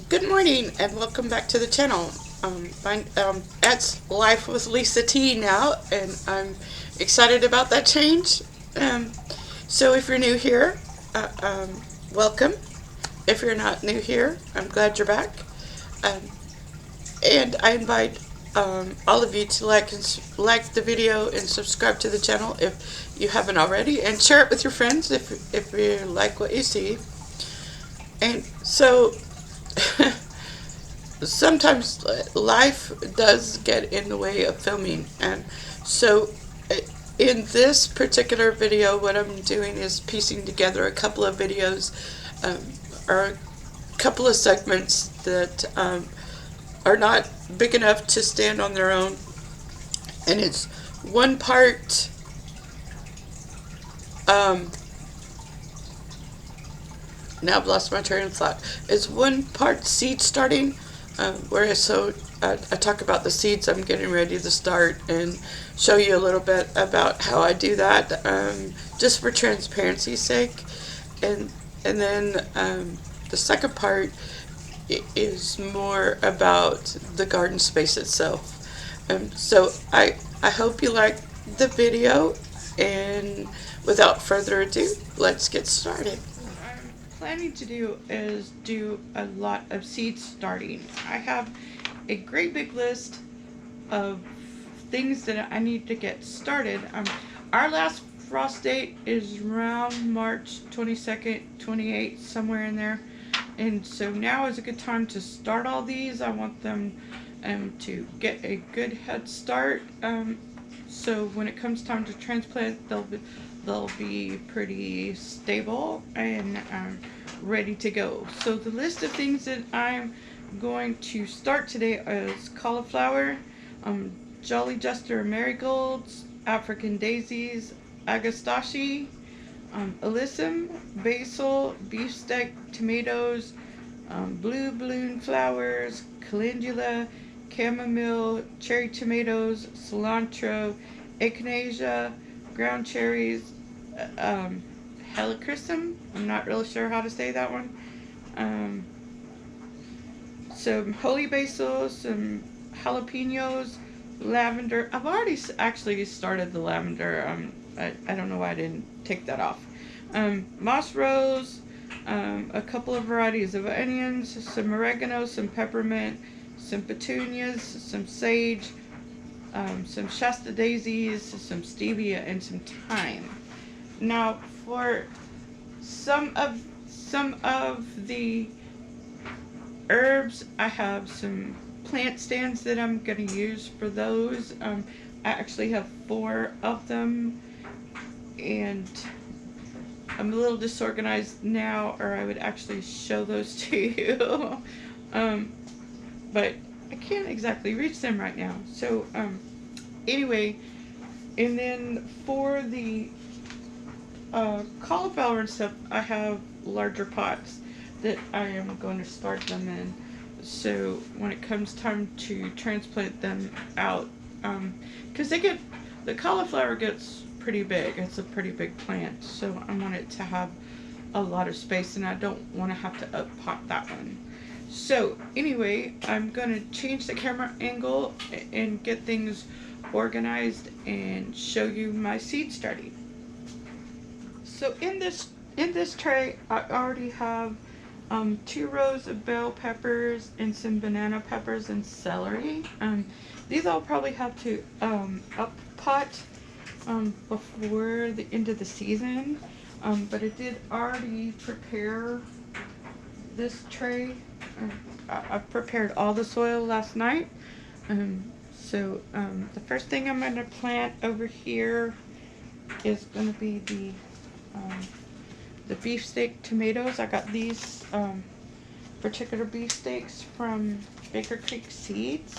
Good morning and welcome back to the channel. That's Life with Lisa T now, and I'm excited about that change. Um, so if you're new here, welcome. If you're not new here, I'm glad you're back. Um, and I invite all of you to like the video and subscribe to the channel if you haven't already, and share it with your friends if you like what you see. And so sometimes life does get in the way of filming, and so in this particular video what I'm doing is piecing together a couple of videos, or a couple of segments that are not big enough to stand on their own, and it's one part now I've lost my train of thought. It's one part seed starting, where I talk about the seeds I'm getting ready to start and show you a little bit about how I do that, just for transparency's sake. And then the second part is more about the garden space itself. So I hope you like the video, and without further ado, let's get started. Planning to do is do a lot of seed starting. I have a great big list of things that I need to get started. Our last frost date is around March 22nd, 28th, somewhere in there, and so now is a good time to start all these. I want them to get a good head start, so when it comes time to transplant, they'll be pretty stable and ready to go. So the list of things that I'm going to start today is cauliflower, Jolly Jester marigolds, African daisies, agastache, alyssum, basil, beefsteak tomatoes, blue balloon flowers, calendula, chamomile, cherry tomatoes, cilantro, echinacea, ground cherries, helichrysum, I'm not really sure how to say that one, some holy basil, some jalapenos, lavender. I've already actually started the lavender. I don't know why I didn't take that off. Moss rose, a couple of varieties of onions, some oregano, some peppermint, some petunias, some sage, some Shasta daisies, some stevia, and some thyme. Now, for some of the herbs, I have some plant stands that I'm going to use for those. I actually have 4 of them, and I'm a little disorganized now, or I would actually show those to you. But I can't exactly reach them right now. So anyway, and then for the cauliflower and stuff, I have larger pots that I am going to start them in. So when it comes time to transplant them out, because the cauliflower gets pretty big. It's a pretty big plant, so I want it to have a lot of space, and I don't want to have to up pot that one. So anyway, I'm going to change the camera angle and get things organized and show you my seed starting. So in this tray, I already have 2 rows of bell peppers and some banana peppers and celery. These I'll probably have to up pot before the end of the season, but I did already prepare this tray. I prepared all the soil last night. So the first thing I'm going to plant over here is going to be the beefsteak tomatoes. I got these particular beefsteaks from Baker Creek Seeds.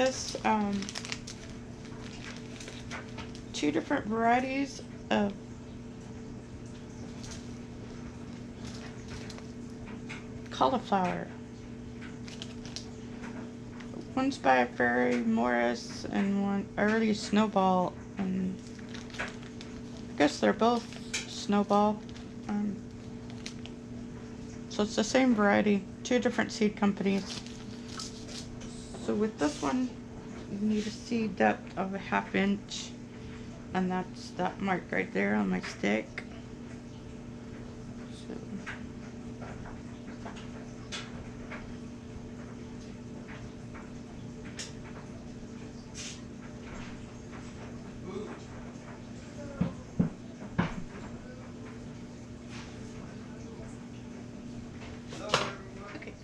this 2 different varieties of cauliflower. One's by Fairy Morris and one early Snowball, and I guess they're both Snowball. So it's the same variety, 2 different seed companies. So with this one, you need a seed depth of a 1/2 inch, and that's that mark right there on my stick. So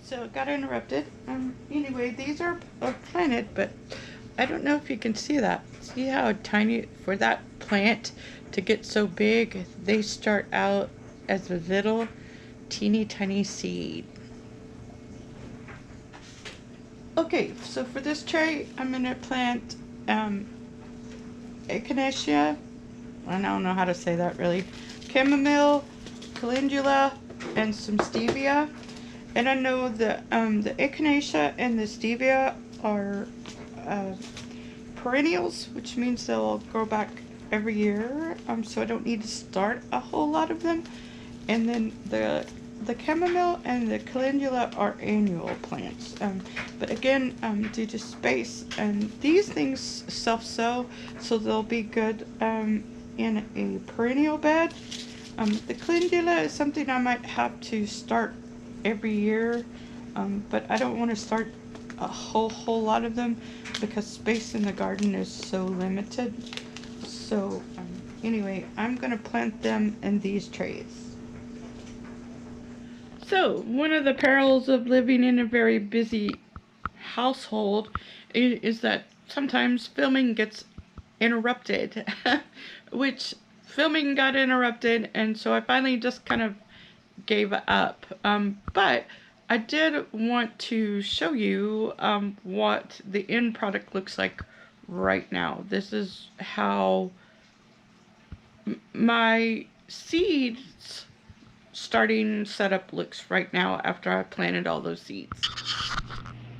So it got interrupted. Anyway, these are planted, but I don't know if you can see that. See how tiny, for that plant to get so big, they start out as a little teeny tiny seed. Okay, so for this tray, I'm going to plant echinacea. I don't know how to say that really. Chamomile, calendula, and some stevia. And I know the echinacea and the stevia are perennials, which means they'll grow back every year. So I don't need to start a whole lot of them. And then the chamomile and the calendula are annual plants. But again, due to space, and these things self-sow, so they'll be good in a perennial bed. The calendula is something I might have to start every year, but I don't want to start a whole lot of them because space in the garden is so limited. So anyway, I'm going to plant them in these trays. So one of the perils of living in a very busy household is that sometimes filming gets interrupted, which filming got interrupted, and so I finally just kind of gave up. But I did want to show you what the end product looks like right now. This is how my seeds starting setup looks right now after I planted all those seeds.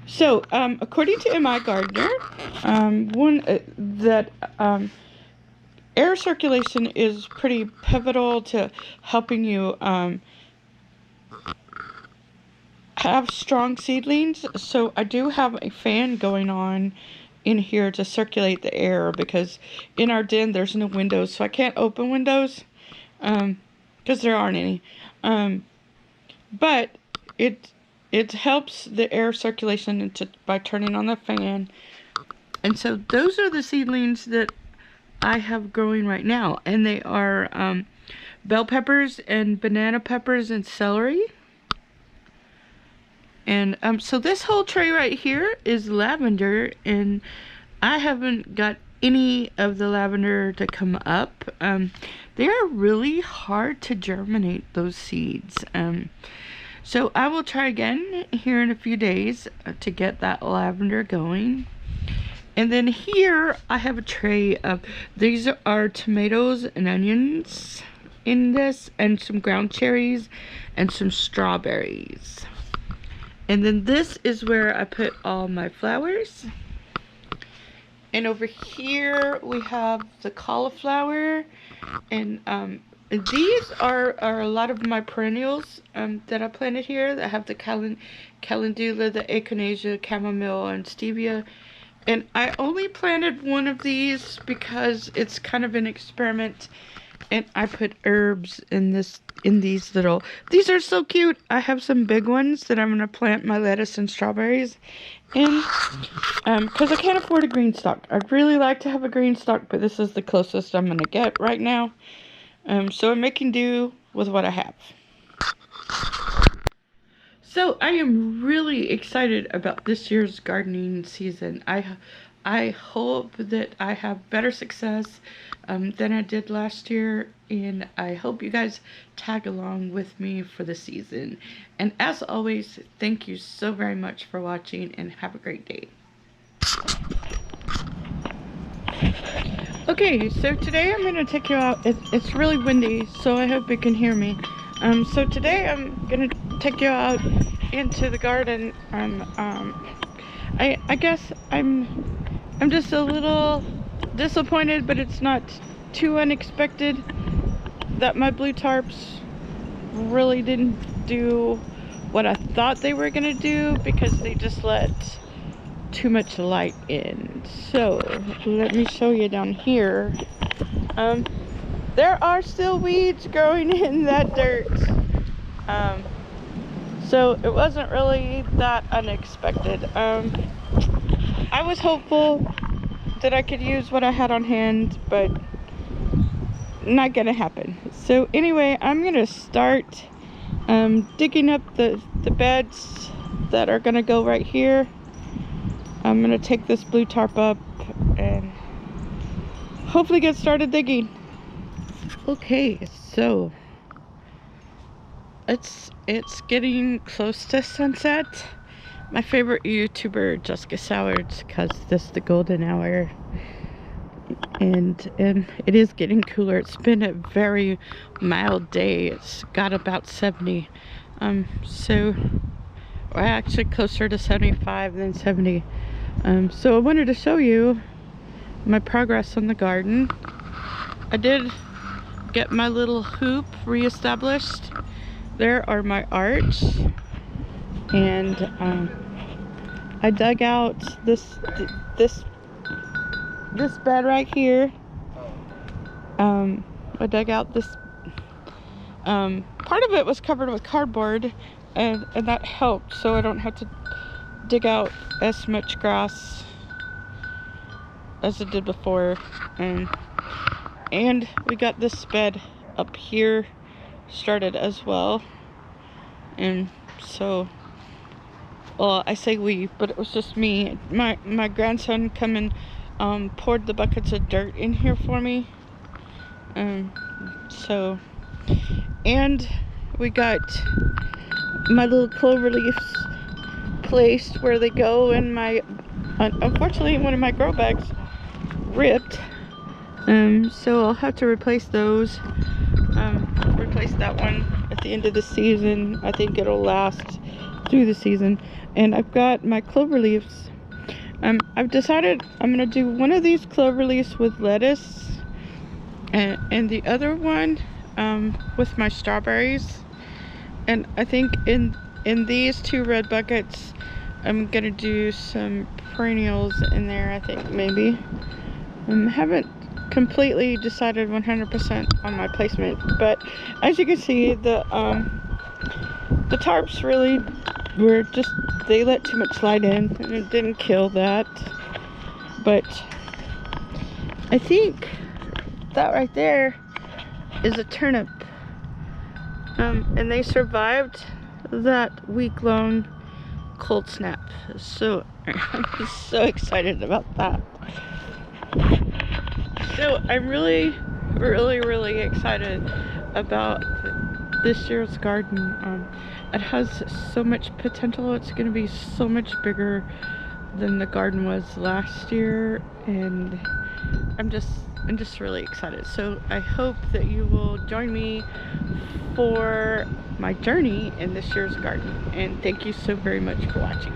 So according to MI Gardener, air circulation is pretty pivotal to helping you have strong seedlings. So I do have a fan going on in here to circulate the air, because in our den there's no windows, so I can't open windows because there aren't any. But it helps the air circulation by turning on the fan. And so those are the seedlings that I have growing right now, and they are bell peppers and banana peppers and celery. And so this whole tray right here is lavender, and I haven't got any of the lavender to come up. They are really hard to germinate, those seeds. So I will try again here in a few days to get that lavender going. And then here I have a tray of, these are tomatoes and onions in this, and some ground cherries and some strawberries. And then this is where I put all my flowers. And over here we have the cauliflower, and these are a lot of my perennials that I planted here that have the calendula, the echinacea, chamomile, and stevia. And I only planted one of these because it's kind of an experiment, and I put herbs in these little, these are so cute. I have some big ones that I'm going to plant my lettuce and strawberries in, because I can't afford a green stalk. I'd really like to have a green stalk, but this is the closest I'm going to get right now. So I'm making do with what I have. So I am really excited about this year's gardening season. I hope that I have better success than I did last year, and I hope you guys tag along with me for the season. And as always, thank you so very much for watching, and have a great day. Okay, so today I'm gonna take you out. It's really windy, so I hope you can hear me. So today I'm gonna take you out into the garden. I guess I'm just a little disappointed, but it's not too unexpected that my blue tarps really didn't do what I thought they were gonna do, because they just let too much light in. So let me show you down here. There are still weeds growing in that dirt. So it wasn't really that unexpected. I was hopeful that I could use what I had on hand, but not gonna happen. So anyway, I'm gonna start digging up the beds that are gonna go right here. I'm gonna take this blue tarp up and hopefully get started digging. Okay, so it's getting close to sunset. My favorite YouTuber, Jessica Sowards, calls this the golden hour, and it is getting cooler. It's been a very mild day. It's got about 70, so we're actually closer to 75 than 70. So I wanted to show you my progress on the garden. I did get my little hoop reestablished. There are my arch, and I dug out this bed right here. I dug out this. Part of it was covered with cardboard, and that helped, so I don't have to dig out as much grass as I did before. And we got this bed up here started as well. And so, well, I say we, but it was just me. My grandson come and poured the buckets of dirt in here for me. So, and we got my little clover leaves placed where they go in my, unfortunately one of my grow bags ripped. So I'll have to replace those. Replace that one at the end of the season. I think it'll last through the season. And I've got my clover leaves. I've decided I'm gonna do one of these clover leaves with lettuce, and the other one with my strawberries. And I think in these two red buckets, I'm gonna do some perennials in there. I think maybe. Haven't completely decided 100% on my placement, but as you can see, the tarps really were just, they let too much light in, and it didn't kill that. But I think that right there is a turnip, and they survived that week-long cold snap, so I'm so excited about that. So I'm really excited about this year's garden. It has so much potential. It's going to be so much bigger than the garden was last year, and I'm just really excited. So I hope that you will join me for my journey in this year's garden, and thank you so very much for watching.